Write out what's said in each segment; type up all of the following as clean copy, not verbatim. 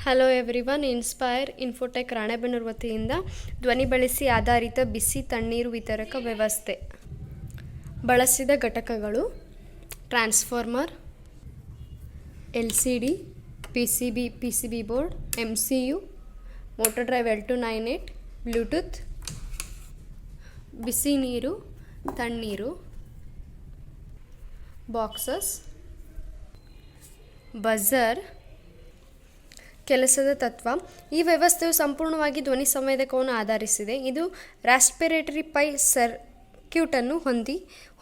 Hello everyone. Infotech Ranebennur ವತಿಯಿಂದ ಧ್ವನಿ ಬಳಸಿ ಆಧಾರಿತ ಬಿಸಿ ತಣ್ಣೀರು ವಿತರಕ ವ್ಯವಸ್ಥೆ. ಬಳಸಿದ ಘಟಕಗಳು: transformer, LCD, PCB board, MCU, motor drive L298, Bluetooth, ಬಿಸಿ ನೀರು, ತಣ್ಣೀರು, ಬಾಕ್ಸಸ್, ಬಜರ್. ಕೆಲಸದ ತತ್ವ: ಈ ವ್ಯವಸ್ಥೆಯು ಸಂಪೂರ್ಣವಾಗಿ ಧ್ವನಿ ಸಂವೇದಕವನ್ನು ಆಧರಿಸಿದೆ. ಇದು ರಾಸ್ಪೆರೇಟರಿ ಪೈ ಸರ್ಕ್ಯೂಟ್ ಅನ್ನು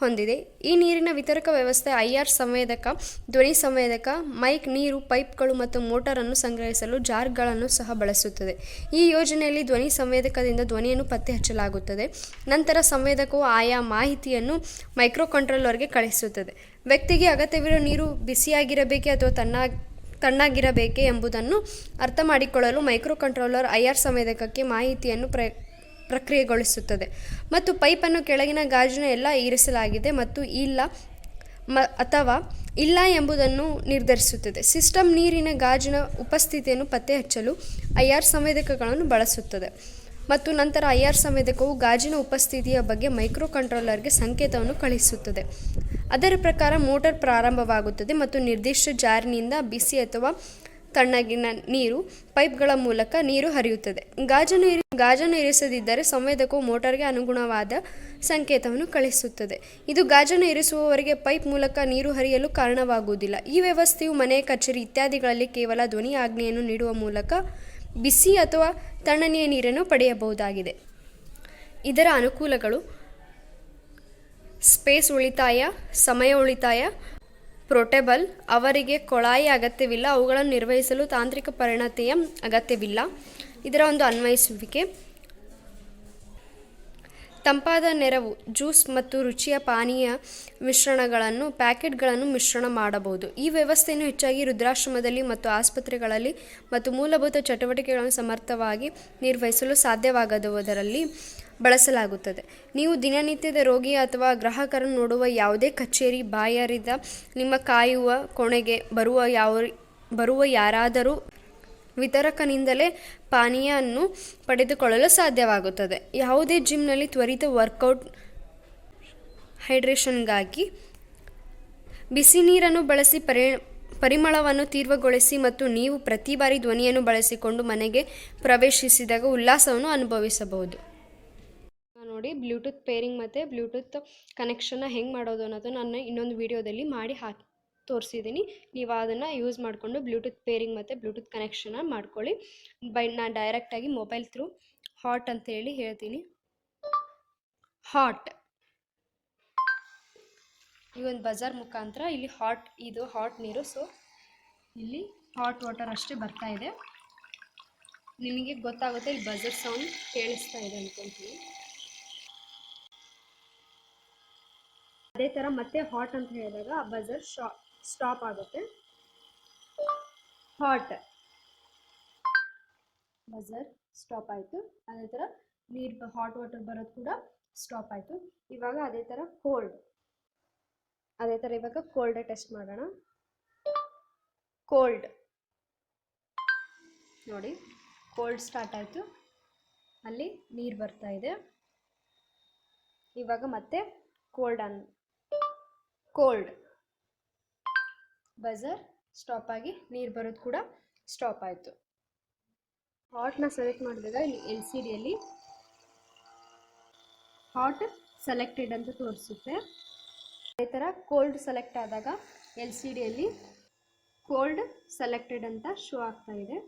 ಹೊಂದಿದೆ. ಈ ನೀರಿನ ವಿತರಕ ವ್ಯವಸ್ಥೆ IR ಸಂವೇದಕ, ಧ್ವನಿ ಸಂವೇದಕ, ಮೈಕ್, ನೀರು ಪೈಪ್ಗಳು ಮತ್ತು ಮೋಟಾರ್ ಅನ್ನು ಸಂಗ್ರಹಿಸಲು ಜಾರ್ಗಳನ್ನು ಸಹ ಬಳಸುತ್ತದೆ. ಈ ಯೋಜನೆಯಲ್ಲಿ ಧ್ವನಿ ಸಂವೇದಕದಿಂದ ಧ್ವನಿಯನ್ನು ಪತ್ತೆ ಹಚ್ಚಲಾಗುತ್ತದೆ. ನಂತರ ಸಂವೇದಕವು ಆಯಾ ಮಾಹಿತಿಯನ್ನು ಮೈಕ್ರೋಕಂಟ್ರೋಲರ್ಗೆ ಕಳುಹಿಸುತ್ತದೆ. ವ್ಯಕ್ತಿಗೆ ಅಗತ್ಯವಿರುವ ನೀರು ಬಿಸಿಯಾಗಿರಬೇಕೇ ಅಥವಾ ತಣ್ಣಗಿರಬೇಕೇ ಎಂಬುದನ್ನು ಅರ್ಥ ಮಾಡಿಕೊಳ್ಳಲು ಮೈಕ್ರೋಕಂಟ್ರೋಲರ್ IR ಸಂವೇದಕಕ್ಕೆ ಮಾಹಿತಿಯನ್ನು ಪ್ರಕ್ರಿಯೆಗೊಳಿಸುತ್ತದೆ ಮತ್ತು ಪೈಪನ್ನು ಕೆಳಗಿನ ಗಾಜಿನ ಎಲ್ಲ ಇರಿಸಲಾಗಿದೆ ಮತ್ತು ಅಥವಾ ಇಲ್ಲ ಎಂಬುದನ್ನು ನಿರ್ಧರಿಸುತ್ತದೆ. ಸಿಸ್ಟಮ್ ನೀರಿನ ಗಾಜಿನ ಉಪಸ್ಥಿತಿಯನ್ನು ಪತ್ತೆಹಚ್ಚಲು IR ಸಂವೇದಕಗಳನ್ನು ಬಳಸುತ್ತದೆ ಮತ್ತು ನಂತರ IR ಸಂವೇದಕವು ಗಾಜಿನ ಉಪಸ್ಥಿತಿಯ ಬಗ್ಗೆ ಮೈಕ್ರೋಕಂಟ್ರೋಲರ್ಗೆ ಸಂಕೇತವನ್ನು ಕಳುಹಿಸುತ್ತದೆ. ಅದರ ಪ್ರಕಾರ ಮೋಟಾರ್ ಪ್ರಾರಂಭವಾಗುತ್ತದೆ ಮತ್ತು ನಿರ್ದಿಷ್ಟ ಜಾರಿನಿಂದ ಬಿಸಿ ಅಥವಾ ತಣ್ಣಗಿನ ನೀರು ಪೈಪ್ಗಳ ಮೂಲಕ ನೀರು ಹರಿಯುತ್ತದೆ. ಗಾಜನ್ನು ಇರಿಸದಿದ್ದರೆ ಸಂವೇದಕವು ಮೋಟಾರ್ಗೆ ಅನುಗುಣವಾದ ಸಂಕೇತವನ್ನು ಕಳುಹಿಸುತ್ತದೆ. ಇದು ಗಾಜನ್ನು ಇರಿಸುವವರೆಗೆ ಪೈಪ್ ಮೂಲಕ ನೀರು ಹರಿಯಲು ಕಾರಣವಾಗುವುದಿಲ್ಲ. ಈ ವ್ಯವಸ್ಥೆಯು ಮನೆ, ಕಚೇರಿ ಇತ್ಯಾದಿಗಳಲ್ಲಿ ಕೇವಲ ಧ್ವನಿ ಆಜ್ಞೆಯನ್ನು ನೀಡುವ ಮೂಲಕ ಬಿಸಿ ಅಥವಾ ತಣ್ಣನೆಯ ನೀರನ್ನು ಪಡೆಯಬಹುದಾಗಿದೆ. ಇದರ ಅನುಕೂಲಗಳು: ಸ್ಪೇಸ್ ಉಳಿತಾಯ, ಸಮಯ ಉಳಿತಾಯ, ಪೋರ್ಟೇಬಲ್, ಅವರಿಗೆ ಕೊಳಾಯಿ ಅಗತ್ಯವಿಲ್ಲ, ಅವುಗಳನ್ನು ನಿರ್ವಹಿಸಲು ತಾಂತ್ರಿಕ ಪರಿಣತಿಯ ಅಗತ್ಯವಿಲ್ಲ. ಇದರ ಒಂದು ಅನ್ವಯಿಸುವಿಕೆ: ತಂಪಾದ ನೆರವು, ಜ್ಯೂಸ್ ಮತ್ತು ರುಚಿಯ ಪಾನೀಯ ಮಿಶ್ರಣಗಳನ್ನು ಪ್ಯಾಕೆಟ್ಗಳನ್ನು ಮಿಶ್ರಣ ಮಾಡಬಹುದು. ಈ ವ್ಯವಸ್ಥೆಯನ್ನು ಹೆಚ್ಚಾಗಿ ವೃದ್ಧಾಶ್ರಮದಲ್ಲಿ ಮತ್ತು ಆಸ್ಪತ್ರೆಗಳಲ್ಲಿ ಮತ್ತು ಮೂಲಭೂತ ಚಟುವಟಿಕೆಗಳನ್ನು ಸಮರ್ಥವಾಗಿ ನಿರ್ವಹಿಸಲು ಸಾಧ್ಯವಾಗದವರಲ್ಲಿ ಬಳಸಲಾಗುತ್ತದೆ. ನೀವು ದಿನನಿತ್ಯದ ರೋಗಿ ಅಥವಾ ಗ್ರಾಹಕರನ್ನು ನೋಡುವ ಯಾವುದೇ ಕಚೇರಿ, ಬಾಯಾರಿದ ನಿಮ್ಮ ಕಾಯುವ ಕೋಣೆಗೆ ಬರುವ ಯಾರಾದರೂ ವಿತರಕನಿಂದಲೇ ಪಾನೀಯವನ್ನು ಪಡೆದುಕೊಳ್ಳಲು ಸಾಧ್ಯವಾಗುತ್ತದೆ. ಯಾವುದೇ ಜಿಮ್ನಲ್ಲಿ ತ್ವರಿತ ವರ್ಕೌಟ್ ಹೈಡ್ರೇಷನ್ಗಾಗಿ ಬಿಸಿ ನೀರನ್ನು ಬಳಸಿ ಪರಿಮಳವನ್ನು ತೀವ್ರಗೊಳಿಸಿ ಮತ್ತು ನೀವು ಪ್ರತಿ ಬಾರಿ ಧ್ವನಿಯನ್ನು ಬಳಸಿಕೊಂಡು ಮನೆಗೆ ಪ್ರವೇಶಿಸಿದಾಗ ಉಲ್ಲಾಸವನ್ನು ಅನುಭವಿಸಬಹುದು. ನೋಡಿ, ಬ್ಲೂಟೂತ್ ಪೇರಿಂಗ್ ಮತ್ತು ಬ್ಲೂಟೂತ್ ಕನೆಕ್ಷನ್ನ ಹೆಂಗೆ ಮಾಡೋದು ಅನ್ನೋದು ನಾನು ಇನ್ನೊಂದು ವಿಡಿಯೋದಲ್ಲಿ ಮಾಡಿ ತೋರಿಸಿದ್ದೀನಿ. ನೀವು ಅದನ್ನು ಯೂಸ್ ಮಾಡಿಕೊಂಡು ಬ್ಲೂಟೂತ್ ಪೇರಿಂಗ್ ಮತ್ತು ಬ್ಲೂಟೂತ್ ಕನೆಕ್ಷನ್ನ ಮಾಡ್ಕೊಳ್ಳಿ. ನಾನು ಡೈರೆಕ್ಟಾಗಿ ಮೊಬೈಲ್ ಥ್ರೂ ಹಾಟ್ ಅಂತ ಹೇಳ್ತೀನಿ. ಹಾಟ್ ಈ ಒಂದು ಬಜಾರ್ ಮುಖಾಂತರ ಇಲ್ಲಿ ಇದು ಹಾಟ್ ನೀರು. ಸೊ ಇಲ್ಲಿ ಹಾಟ್ ವಾಟರ್ ಅಷ್ಟೇ ಬರ್ತಾ ಇದೆ. ನಿಮಗೆ ಗೊತ್ತಾಗುತ್ತೆ, ಇಲ್ಲಿ ಬಜರ್ ಸೌಂಡ್ ಕೇಳಿಸ್ತಾ ಇದೆ ಅಂದ್ಕೊಳ್ತೀನಿ. ಅದೇ ಥರ ಮತ್ತೆ ಹಾಟ್ ಅಂತ ಹೇಳಿದಾಗ ಆ ಬಜರ್ ಸ್ಟಾಪ್ ಆಗುತ್ತೆ. ಹಾಟ್ ಬಜರ್ ಸ್ಟಾಪ್ ಆಯಿತು. ಅದೇ ಥರ ಹಾಟ್ ವಾಟರ್ ಬರೋದು ಕೂಡ ಸ್ಟಾಪ್ ಆಯಿತು. ಇವಾಗ ಅದೇ ಥರ ಇವಾಗ ಕೋಲ್ಡ್ ಟೆಸ್ಟ್ ಮಾಡೋಣ. ಕೋಲ್ಡ್ ನೋಡಿ, ಕೋಲ್ಡ್ ಸ್ಟಾರ್ಟ್ ಆಯಿತು, ಅಲ್ಲಿ ನೀರು ಬರ್ತಾ ಇದೆ. ಇವಾಗ ಮತ್ತೆ ಕೋಲ್ಡ್ ಬಜರ್ ಸ್ಟಾಪ್ ಆಗಿ ನೀರು ಬರೋದು ಕೂಡ ಸ್ಟಾಪ್ ಆಯಿತು. ಹಾಟ್ನ ಸೆಲೆಕ್ಟ್ ಮಾಡಿದಾಗ ಇಲ್ಲಿ LCDಯಲ್ಲಿ ಹಾಟ್ ಸೆಲೆಕ್ಟೆಡ್ ಅಂತ ತೋರಿಸುತ್ತೆ. ಅದೇ ಥರ ಕೋಲ್ಡ್ ಸೆಲೆಕ್ಟ್ ಆದಾಗ LCDಯಲ್ಲಿ ಕೋಲ್ಡ್ ಸೆಲೆಕ್ಟೆಡ್ ಅಂತ ಶೋ ಆಗ್ತಾ ಇದೆ.